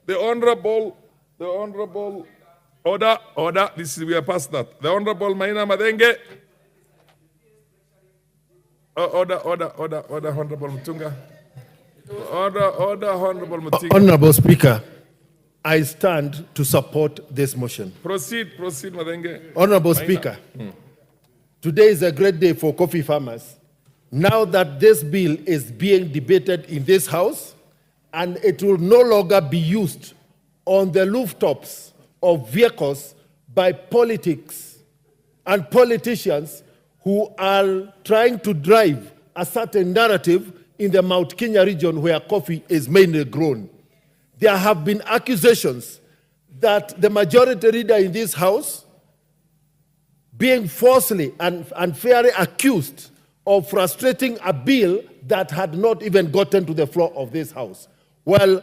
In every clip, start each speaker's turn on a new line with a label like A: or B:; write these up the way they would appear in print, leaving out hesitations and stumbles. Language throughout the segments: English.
A: The honorable, order, this is, we are past that. The Honorable Maina Madenge. Order, Honorable Mutunga. Order, Honorable Mutunga.
B: Honorable Speaker, I stand to support this motion.
A: Proceed, Madenge.
B: Honorable Speaker, today is a great day for coffee farmers. Now that this bill is being debated in this House, and it will no longer be used on the rooftops of vehicles by politics and politicians who are trying to drive a certain narrative in the Mt.Kenya region where coffee is mainly grown. There have been accusations that the majority leader in this House being falsely and unfairly accused of frustrating a bill that had not even gotten to the floor of this House. Well,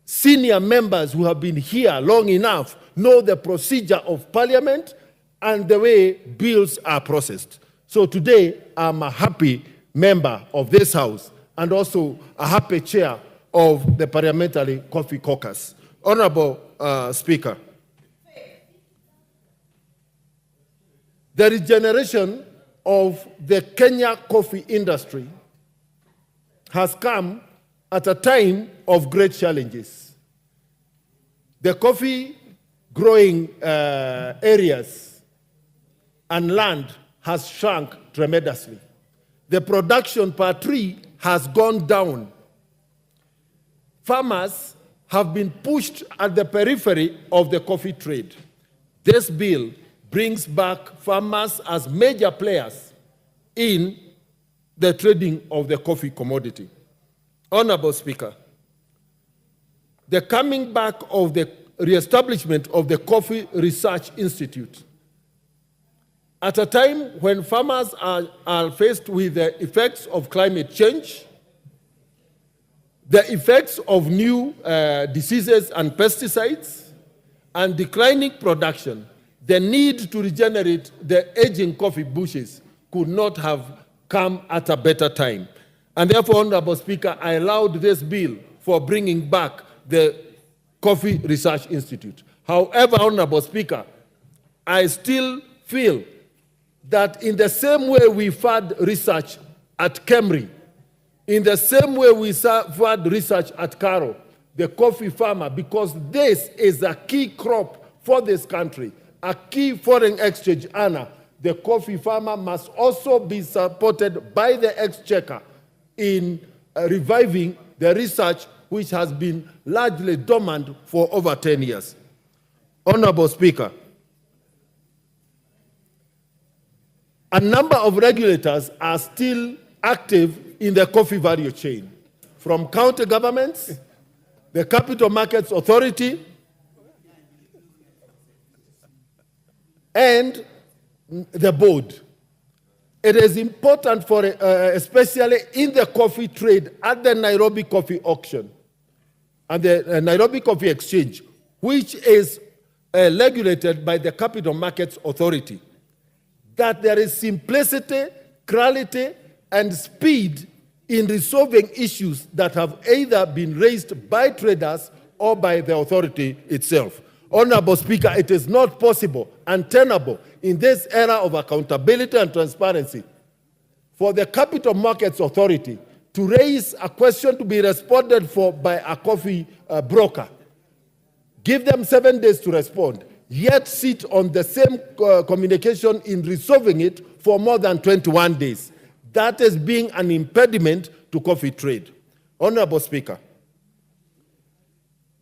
B: senior members who have been here long enough know the procedure of Parliament and the way bills are processed. So today, I'm a happy member of this House and also a happy chair of the Parliamentary Coffee Caucus. Honorable Speaker, the regeneration of the Kenya coffee industry has come at a time of great challenges. The coffee growing areas and land has shrunk tremendously. The production per tree has gone down. Farmers have been pushed at the periphery of the coffee trade. This bill brings back farmers as major players in the trading of the coffee commodity. Honorable Speaker, the coming back of the reestablishment of the Coffee Research Institute at a time when farmers are faced with the effects of climate change, the effects of new diseases and pesticides, and declining production, the need to regenerate the aging coffee bushes could not have come at a better time. And therefore, Honorable Speaker, I allowed this bill for bringing back the Coffee Research Institute. However, Honorable Speaker, I still feel that in the same way we fund research at Kemri, in the same way we fund research at Karo, the coffee farmer, because this is a key crop for this country, a key foreign exchange earner, the coffee farmer must also be supported by the exchequer in reviving the research which has been largely dormant for over 10 years. Honorable Speaker, a number of regulators are still active in the coffee value chain, from county governments, the Capital Markets Authority, and the board. It is important for, especially in the coffee trade at the Nairobi Coffee Auction and the Nairobi Coffee Exchange, which is regulated by the Capital Markets Authority, that there is simplicity, clarity, and speed in resolving issues that have either been raised by traders or by the authority itself. Honorable Speaker, it is not possible and tenable in this era of accountability and transparency for the Capital Markets Authority to raise a question to be responded for by a coffee broker, give them 7 days to respond, yet sit on the same communication in resolving it for more than 21 days. That is being an impediment to coffee trade. Honorable Speaker,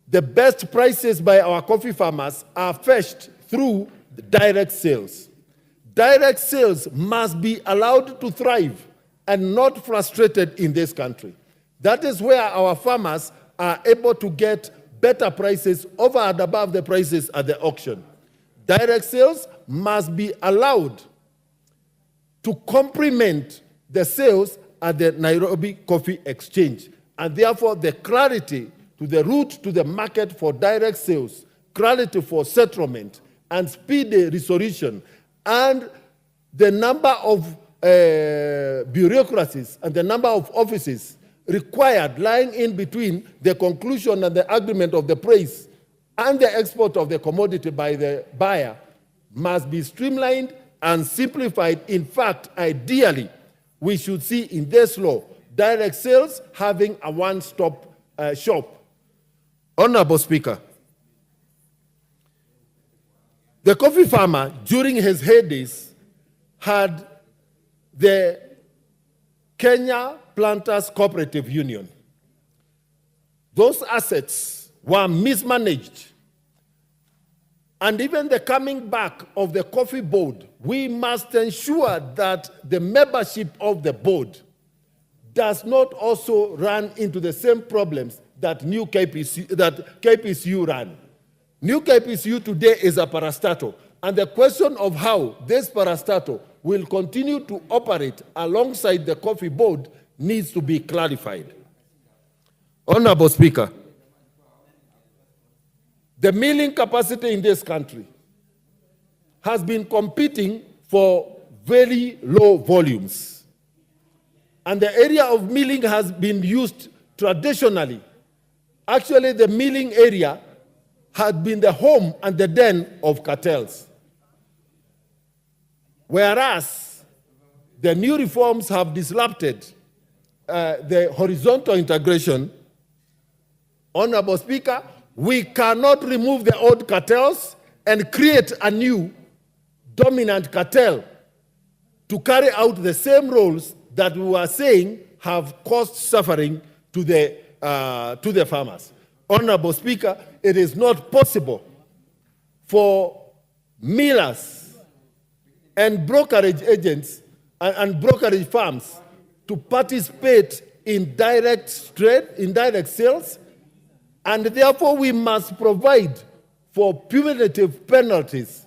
B: the best prices by our coffee farmers are fetched through direct sales. Direct sales must be allowed to thrive and not frustrated in this country. That is where our farmers are able to get better prices over and above the prices at the auction. Direct sales must be allowed to complement the sales at the Nairobi Coffee Exchange, and therefore the clarity to the route to the market for direct sales, clarity for settlement, and speedy resolution, and the number of bureaucracies and the number of offices required lying in between the conclusion and the agreement of the price and the export of the commodity by the buyer must be streamlined and simplified. In fact, ideally, we should see in this law direct sales having a one-stop shop. Honorable Speaker, the coffee farmer during his heydays had the Kenya Planters Cooperative Union. Those assets were mismanaged. And even the coming back of the coffee board, we must ensure that the membership of the board does not also run into the same problems that KPCU ran. New KPCU today is a parastatal, and the question of how this parastatal will continue to operate alongside the coffee board needs to be clarified. Honorable Speaker, the milling capacity in this country has been competing for very low volumes. And the area of milling has been used traditionally. Actually, the milling area had been the home and the den of cartels. Whereas the new reforms have disrupted the horizontal integration, Honorable Speaker, we cannot remove the old cartels and create a new dominant cartel to carry out the same roles that we were saying have caused suffering to the farmers. Honorable Speaker, it is not possible for millers and brokerage agents and brokerage firms to participate in direct trade, in direct sales, and therefore we must provide for punitive penalties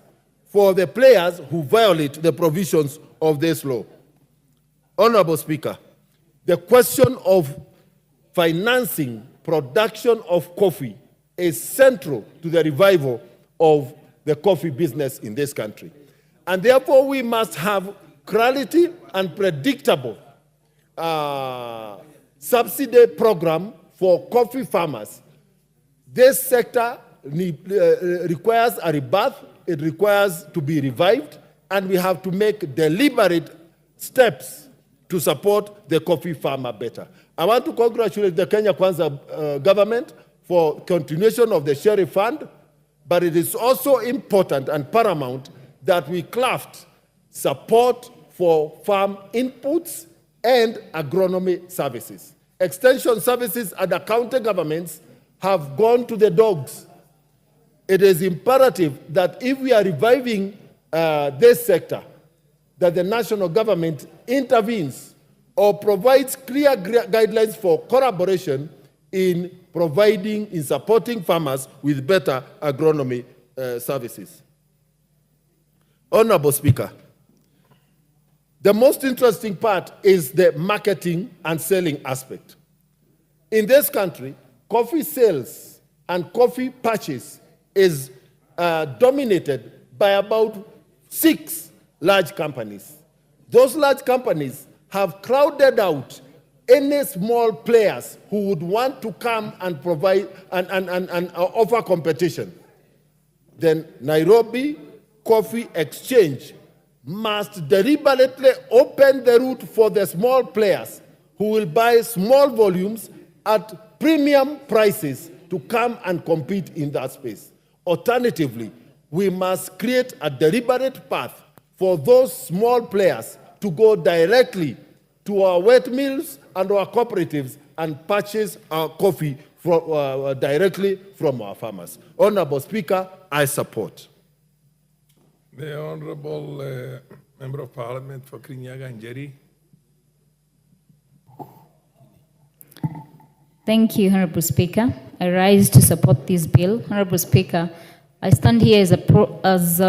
B: for the players who violate the provisions of this law. Honorable Speaker, the question of financing production of coffee is central to the revival of the coffee business in this country. And therefore we must have clarity and predictable subsidy program for coffee farmers. This sector requires a rebirth, it requires to be revived, and we have to make deliberate steps to support the coffee farmer better. I want to congratulate the Kenya Kwanza government for continuation of the Sheriff Fund, but it is also important and paramount that we craft support for farm inputs and agronomy services. Extension services and the county governments have gone to the dogs. It is imperative that if we are reviving this sector, that the national government intervenes or provides clear guidelines for collaboration in supporting farmers with better agronomy services. Honorable Speaker, the most interesting part is the marketing and selling aspect. In this country, coffee sales and coffee purchase is dominated by about 6 large companies. Those large companies have crowded out any small players who would want to come and provide and offer competition. Then Nairobi Coffee Exchange must deliberately open the route for the small players who will buy small volumes at premium prices to come and compete in that space. Alternatively, we must create a deliberate path for those small players to go directly to our wet mills and our cooperatives and purchase our coffee directly from our farmers. Honorable Speaker, I support.
A: The Honorable Member of Parliament for Kirinyaga and Njeri.
C: Thank you, Honorable Speaker. I rise to support this bill. Honorable Speaker, I stand here as